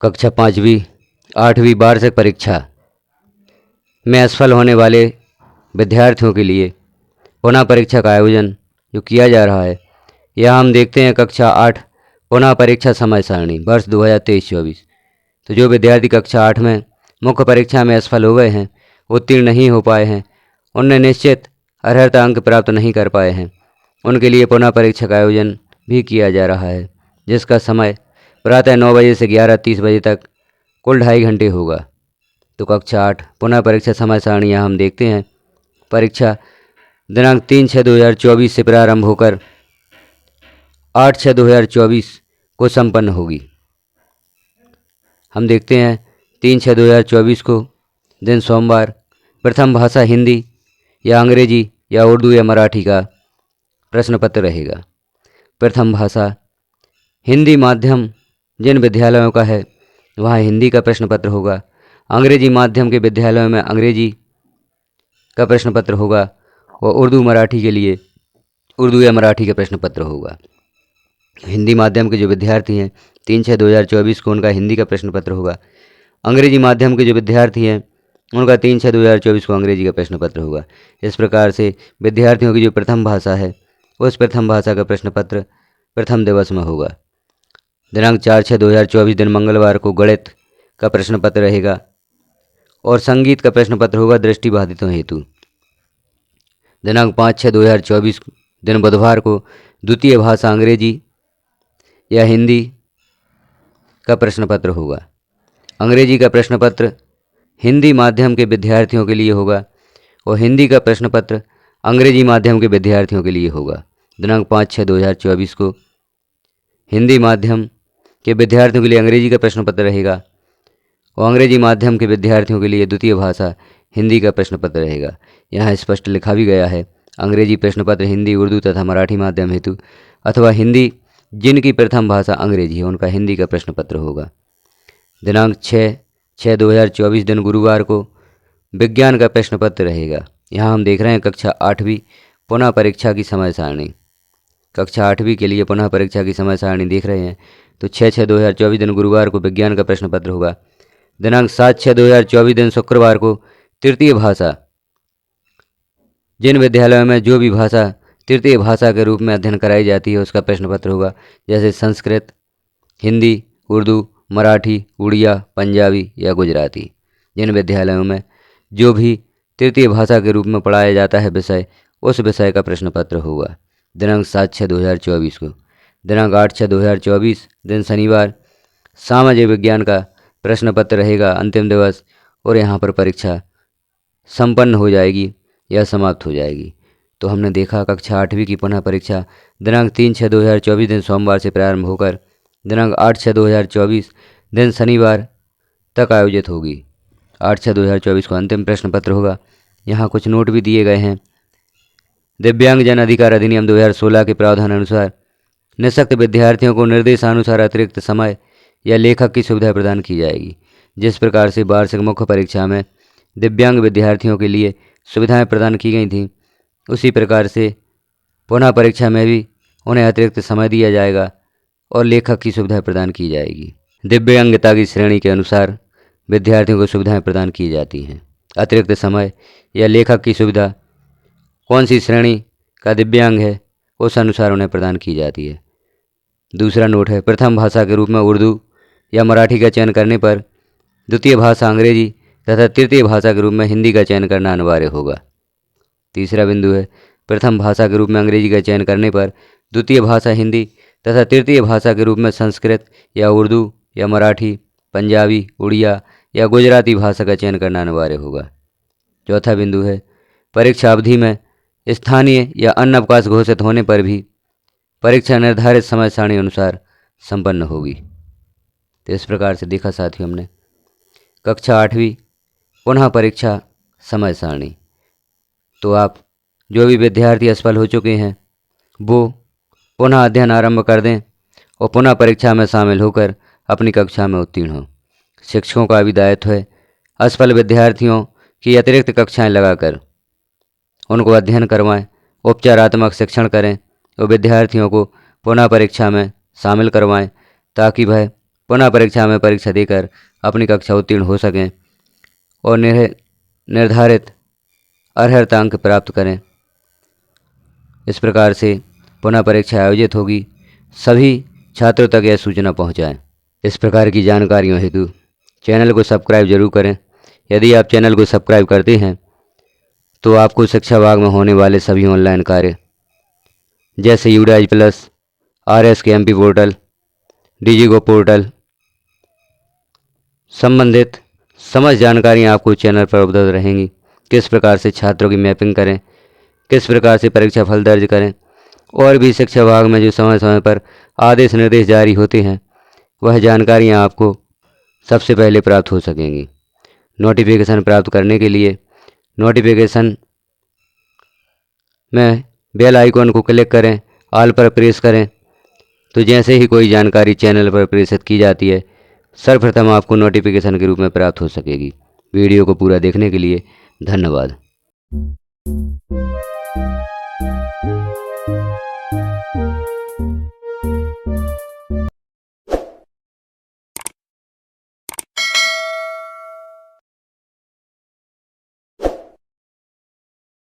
कक्षा 5वीं 8वीं वार्षिक परीक्षा में असफल होने वाले विद्यार्थियों के लिए पुनः परीक्षा का आयोजन जो किया जा रहा है, यह हम देखते हैं कक्षा 8 पुनः परीक्षा समय सारणी वर्ष 2023-24। तो जो विद्यार्थी कक्षा 8 में मुख्य परीक्षा में असफल हो गए हैं, उत्तीर्ण नहीं हो पाए हैं, उनने निश्चित अर्हता अंक प्राप्त नहीं कर पाए हैं, उनके लिए पुनः परीक्षा का आयोजन भी किया जा रहा है, जिसका समय प्रातः 9 बजे से 11:30 बजे तक कुल 2.5 घंटे होगा। तो कक्षा 8 पुनः परीक्षा समय सारणी यहाँ हम देखते हैं। परीक्षा दिनांक 3/6/2024 से प्रारंभ होकर 8/6/2024 को संपन्न होगी। हम देखते हैं 3/6/2024 को दिन सोमवार प्रथम भाषा हिंदी या अंग्रेजी या उर्दू या मराठी का प्रश्न पत्र रहेगा। प्रथम भाषा हिंदी माध्यम जिन विद्यालयों का है वहाँ हिंदी का प्रश्न पत्र होगा। अंग्रेजी माध्यम के विद्यालयों में अंग्रेजी का प्रश्न पत्र होगा और उर्दू मराठी के लिए उर्दू या मराठी का प्रश्न पत्र होगा। हिंदी माध्यम के जो विद्यार्थी हैं 3/6/2024 को उनका हिंदी का प्रश्न पत्र होगा। अंग्रेजी माध्यम के जो विद्यार्थी हैं उनका 3/6/2024 को अंग्रेजी का प्रश्न पत्र होगा। इस प्रकार से विद्यार्थियों की जो प्रथम भाषा है उस प्रथम भाषा का प्रश्न पत्र प्रथम दिवस में होगा। दिनांक 4/6/2024 दिन मंगलवार को गणित का प्रश्न पत्र रहेगा और संगीत का प्रश्न पत्र होगा दृष्टिबाधितों हेतु। दिनांक 5/6/2024 दिन बुधवार को द्वितीय भाषा अंग्रेजी या हिंदी का प्रश्न पत्र होगा। अंग्रेजी का प्रश्न पत्र हिंदी माध्यम के विद्यार्थियों के लिए होगा और हिंदी का प्रश्न पत्र अंग्रेजी माध्यम के विद्यार्थियों के लिए होगा। दिनांक 5/6/2024 को हिंदी माध्यम के विद्यार्थियों के लिए अंग्रेजी का प्रश्न पत्र रहेगा और अंग्रेजी माध्यम के विद्यार्थियों के लिए द्वितीय भाषा हिंदी का प्रश्न पत्र रहेगा। यहाँ स्पष्ट लिखा भी गया है, अंग्रेजी प्रश्न पत्र हिंदी, उर्दू तथा मराठी माध्यम हेतु अथवा हिंदी जिनकी प्रथम भाषा अंग्रेजी है उनका हिंदी का प्रश्न पत्र होगा। दिनांक 6/6/2024 दिन गुरुवार को विज्ञान का प्रश्न पत्र रहेगा। यहाँ हम देख रहे हैं कक्षा 8वीं पुनः परीक्षा की समय सारणी। कक्षा 8वीं के लिए पुनः परीक्षा की समय सारणी देख रहे हैं। तो 6/6/2024 दिन गुरुवार को विज्ञान का प्रश्न पत्र होगा। दिनांक 7/6/2024 दिन शुक्रवार को तृतीय भाषा जिन विद्यालयों में जो भी भाषा तृतीय भाषा के रूप में अध्ययन कराई जाती है उसका प्रश्न पत्र होगा, जैसे संस्कृत, हिंदी, उर्दू, मराठी, उड़िया, पंजाबी या गुजराती। जिन विद्यालयों में जो भी तृतीय भाषा के रूप में पढ़ाया जाता है विषय, उस विषय का प्रश्न पत्र होगा। दिनांक 7/6/2024 को। दिनांक 8/6/2024 दिन शनिवार सामाजिक विज्ञान का प्रश्न पत्र रहेगा अंतिम दिवस और यहाँ पर परीक्षा संपन्न हो जाएगी या समाप्त हो जाएगी। तो हमने देखा कक्षा 8वीं की पुनः परीक्षा दिनांक 3/6/2024 दिन सोमवार से प्रारंभ होकर दिनांक 8/6/2024 दिन शनिवार तक आयोजित होगी। 8/6/2024 को अंतिम प्रश्न पत्र होगा। यहाँ कुछ नोट भी दिए गए हैं। दिव्यांगजन अधिकार अधिनियम 2016 के प्रावधान अनुसार निःशक्त विद्यार्थियों को निर्देशानुसार अतिरिक्त समय या लेखक की सुविधा प्रदान की जाएगी। जिस प्रकार से वार्षिक मुख्य परीक्षा में दिव्यांग विद्यार्थियों के लिए सुविधाएं प्रदान की गई थीं, उसी प्रकार से पुनः परीक्षा में भी उन्हें अतिरिक्त समय दिया जाएगा और लेखक की सुविधा प्रदान की जाएगी। दिव्यांगता की श्रेणी के अनुसार विद्यार्थियों को सुविधाएं प्रदान की जाती हैं। अतिरिक्त समय या लेखक की सुविधा कौन सी श्रेणी का दिव्यांग है उस अनुसार उन्हें प्रदान की जाती है। दूसरा नोट है, प्रथम भाषा के रूप में उर्दू या मराठी का चयन करने पर द्वितीय भाषा अंग्रेजी तथा तृतीय भाषा के रूप में हिंदी का चयन करना अनिवार्य होगा। तीसरा बिंदु है, प्रथम भाषा के रूप में अंग्रेजी का चयन करने पर द्वितीय भाषा हिंदी तथा तृतीय भाषा के रूप में संस्कृत या उर्दू या मराठी, पंजाबी, उड़िया या गुजराती भाषा का चयन करना अनिवार्य होगा। चौथा बिंदु है, परीक्षा अवधि में स्थानीय या अन्य अवकाश घोषित होने पर भी परीक्षा निर्धारित समय सारणी अनुसार संपन्न होगी। तो इस प्रकार से देखा साथियों हमने कक्षा 8वीं पुनः परीक्षा समय सारणी। तो आप जो भी विद्यार्थी असफल हो चुके हैं वो पुनः अध्ययन आरंभ कर दें और पुनः परीक्षा में शामिल होकर अपनी कक्षा में उत्तीर्ण हों। शिक्षकों का भी दायित्व है असफल विद्यार्थियों की अतिरिक्त कक्षाएं लगाकर उनको अध्ययन करवाएं, उपचारात्मक शिक्षण करें और विद्यार्थियों को पुनः परीक्षा में शामिल करवाएं ताकि वह पुनः परीक्षा में परीक्षा देकर अपनी कक्षा उत्तीर्ण हो सकें और निर्धारित अर्हता अंक प्राप्त करें। इस प्रकार से पुनः परीक्षा आयोजित होगी, सभी छात्रों तक यह सूचना पहुंचाएं। इस प्रकार की जानकारियों हेतु चैनल को सब्सक्राइब जरूर करें। यदि आप चैनल को सब्सक्राइब करते हैं तो आपको शिक्षा विभाग में होने वाले सभी ऑनलाइन कार्य जैसे UDISE plus, RSKMP portal, DigiGo portal संबंधित समस्त जानकारियाँ आपको चैनल पर उपलब्ध रहेंगी। किस प्रकार से छात्रों की मैपिंग करें, किस प्रकार से परीक्षा फल दर्ज करें और भी शिक्षा विभाग में जो समय समय पर आदेश निर्देश जारी होते हैं वह जानकारियाँ आपको सबसे पहले प्राप्त हो सकेंगी। नोटिफिकेशन प्राप्त करने के लिए नोटिफिकेशन में बेल आइकॉन को क्लिक करें, ऑल पर प्रेस करें, तो जैसे ही कोई जानकारी चैनल पर प्रेषित की जाती है सर्वप्रथम आपको नोटिफिकेशन के रूप में प्राप्त हो सकेगी। वीडियो को पूरा देखने के लिए धन्यवाद।